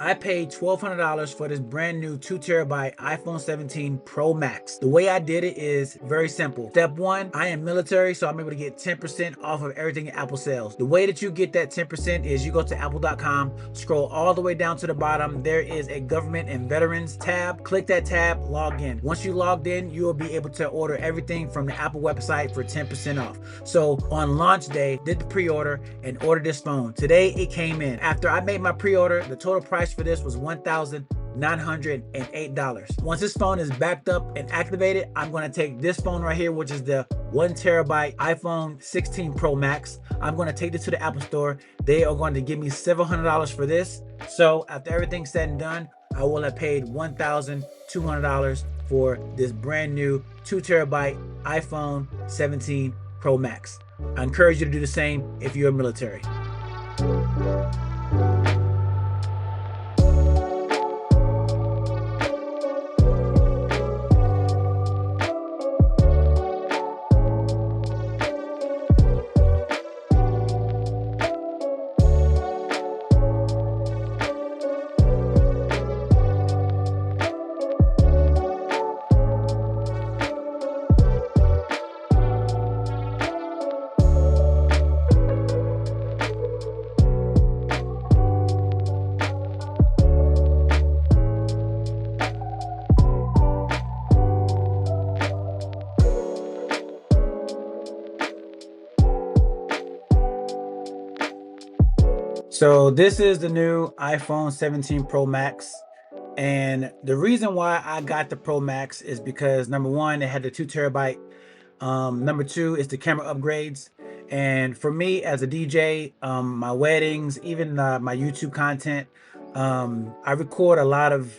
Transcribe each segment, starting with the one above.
I paid $1,200 for this brand new 2 TB iPhone 17 Pro Max. The way I did it is very simple. Step one, I am military, so I'm able to get 10% off of everything Apple sells. The way that you get that 10% is you go to apple.com, scroll all the way down to the bottom. There is a government and veterans tab. Click that tab, log in. Once you logged in, you will be able to order everything from the Apple website for 10% off. So on launch day, did the pre-order and ordered this phone. Today it came in. After I made my pre-order, the total price for this was $1,908. Once this phone is backed up and activated, I'm going to take this phone right here, which is the 1 TB iPhone 16 Pro Max. I'm going to take this to the Apple Store. They are going to give me $700 for this. So after everything's said and done, I will have paid $1,200 for this brand new 2 TB iPhone 17 Pro Max. I encourage you to do the same if you're military. So this is the new iPhone 17 Pro Max. And the reason why I got the Pro Max is because number one, it had the 2 TB. Number two is the camera upgrades. And for me as a DJ, my weddings, even my YouTube content, I record a lot of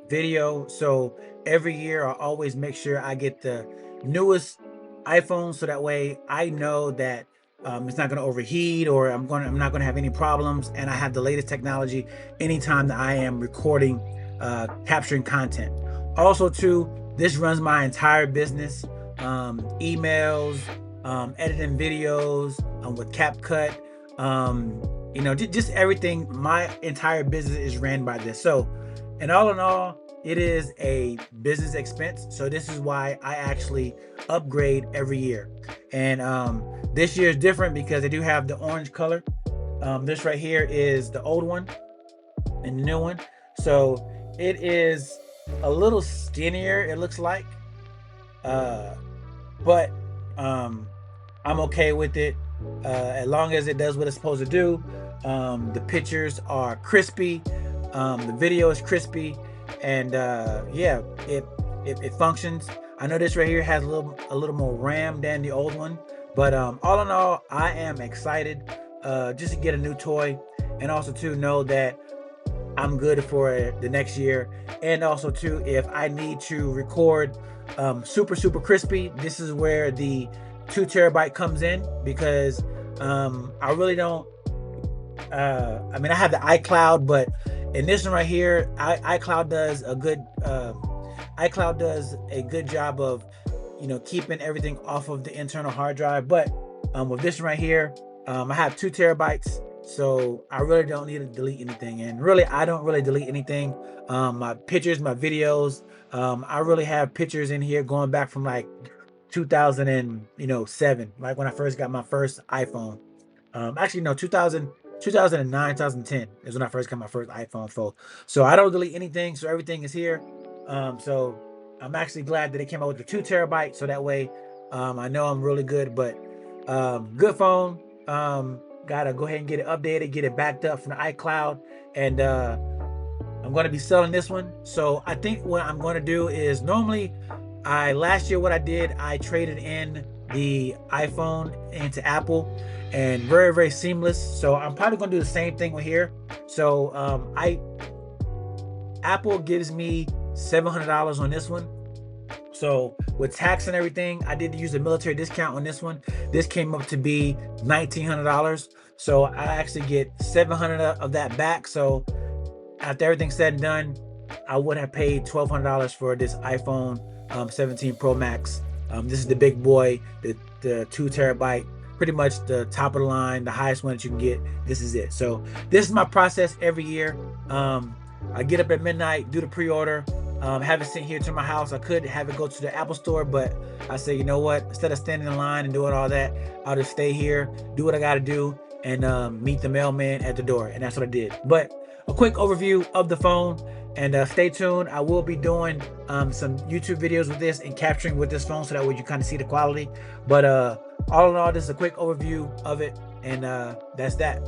video. So every year I always make sure I get the newest iPhone, so that way I know that it's not going to overheat, or I'm not going to have any problems, and I have the latest technology anytime that I am recording, capturing content. Also too, this runs my entire business, emails, editing videos, with CapCut, just everything. My entire business is ran by this. So, and all in all, it is a business expense. So this is why I actually upgrade every year. And this year is different because they do have the orange color. This right here is the old one and the new one. So it is a little skinnier, it looks like. But I'm okay with it, as long as it does what it's supposed to do. The pictures are crispy, the video is crispy, and yeah, it functions. I know this right here has a little more RAM than the old one, but all in all, I am excited just to get a new toy, and also to know that I'm good for the next year. And also too, if I need to record super crispy, this is where the 2 TB comes in, because I really don't, I mean, I have the iCloud, but in this one right here, iCloud does a good job of, keeping everything off of the internal hard drive. But with this one right here, I have 2 TB, so I really don't need to delete anything. And really, I don't really delete anything. My pictures, my videos, I really have pictures in here going back from like 2007, like when I first got my first iPhone. Actually, no, 2009, 2010 is when I first got my first iPhone phone. So I don't delete anything, so everything is here. So I'm actually glad that it came out with the 2 TB, so that way I know I'm really good. But good phone. Gotta go ahead and get it updated, get it backed up from the iCloud, and I'm going to be selling this one. So I think what I'm going to do is, normally last year what I did, I traded in the iPhone into Apple, and very seamless. So I'm probably going to do the same thing with here. So Apple gives me $700 on this one. So with tax and everything, I did use a military discount on this one. This came up to be $1,900. So I actually get $700 of that back. So after everything's said and done, I would have paid $1,200 for this iPhone 17 Pro Max. This is the big boy, the 2 TB, pretty much the top of the line, the highest one that you can get. This is it. So this is my process every year. I get up at midnight, do the pre-order, have it sent here to my house. I could have it go to the Apple store, but I said, you know what? Instead of standing in line and doing all that, I'll just stay here, do what I got to do, and meet the mailman at the door. And that's what I did. But a quick overview of the phone, and stay tuned. I will be doing some YouTube videos with this and capturing with this phone, so that way you kind of see the quality. But all in all, this is a quick overview of it, and that's that.